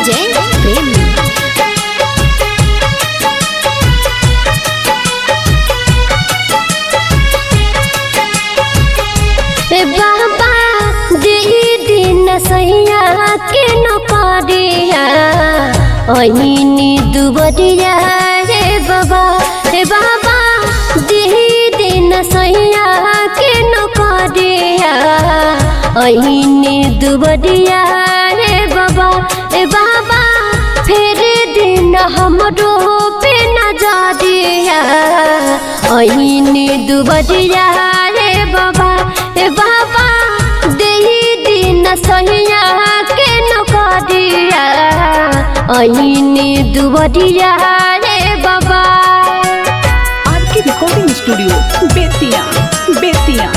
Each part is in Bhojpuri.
डीजे प्रेम। बाबा दे दिन सैया के नौकरिया अहिनी दुबरिया रे बाबा। बाबा दे दिन सैया के नौकरिया अहिनी दुबरिया रे बाबा। बाबा फिर दिन हमरो पे नजरिया अहिनी दुबरिया रे बाबा। बाबा दे दिन सैया के नौकरिया अहिनी दुबरिया रे बाबा। आर के रिकॉर्डिंग स्टूडियो बेतिया बेतिया।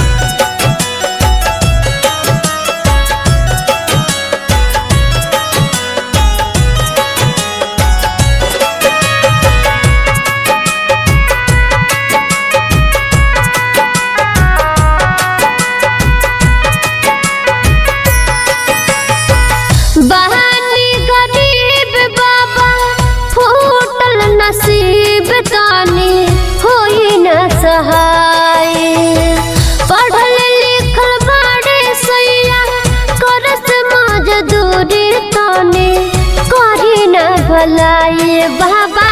बहानी गरीब बाबा फूटल नसीब तानी होई न सहाय। पढ़ल लिखल बड़े सैया करस मजदूरी तानी करी न भलाई। बाबा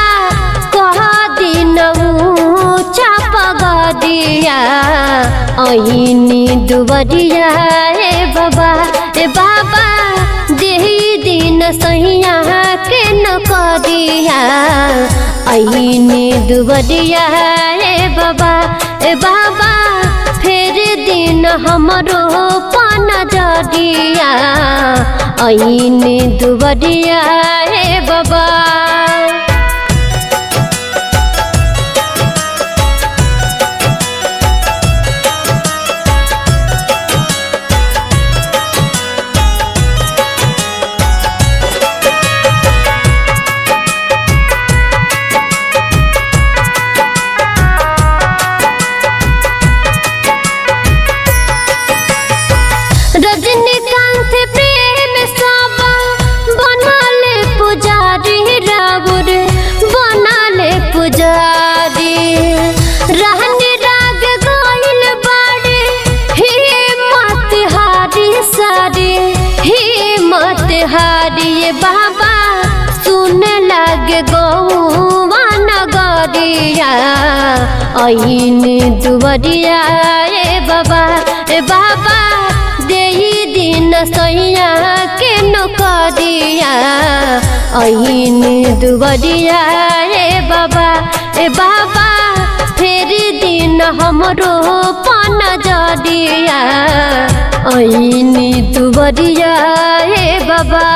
कह दिन ऊँचा पगड़िया अहिनी दुबरिया रे बाबा। बाबा दे दिन सैया के नौकरिया अहिनी दुबरिया रे बाबा। बाबा फिर दिन हमरो पन जरिया अहिनी दुबरिया रे बाबा। रजनीकांत प्रेम साबा बनाले पुजारी रावुर बनाले पुजारी। रहने राग गाइल बाड़े हिम्मत हारी सारी हिम्मत हारी। बाबा सुन लागे गौवा नगरिया अहिनी दुबरिया रे बाबा। बाबा दे दिन सैया के नौकरिया अहिनी दुबरिया रे बाबा। बाबा फिर दिन हमरो पन जरिया अहिनी दुबरिया रे बाबा।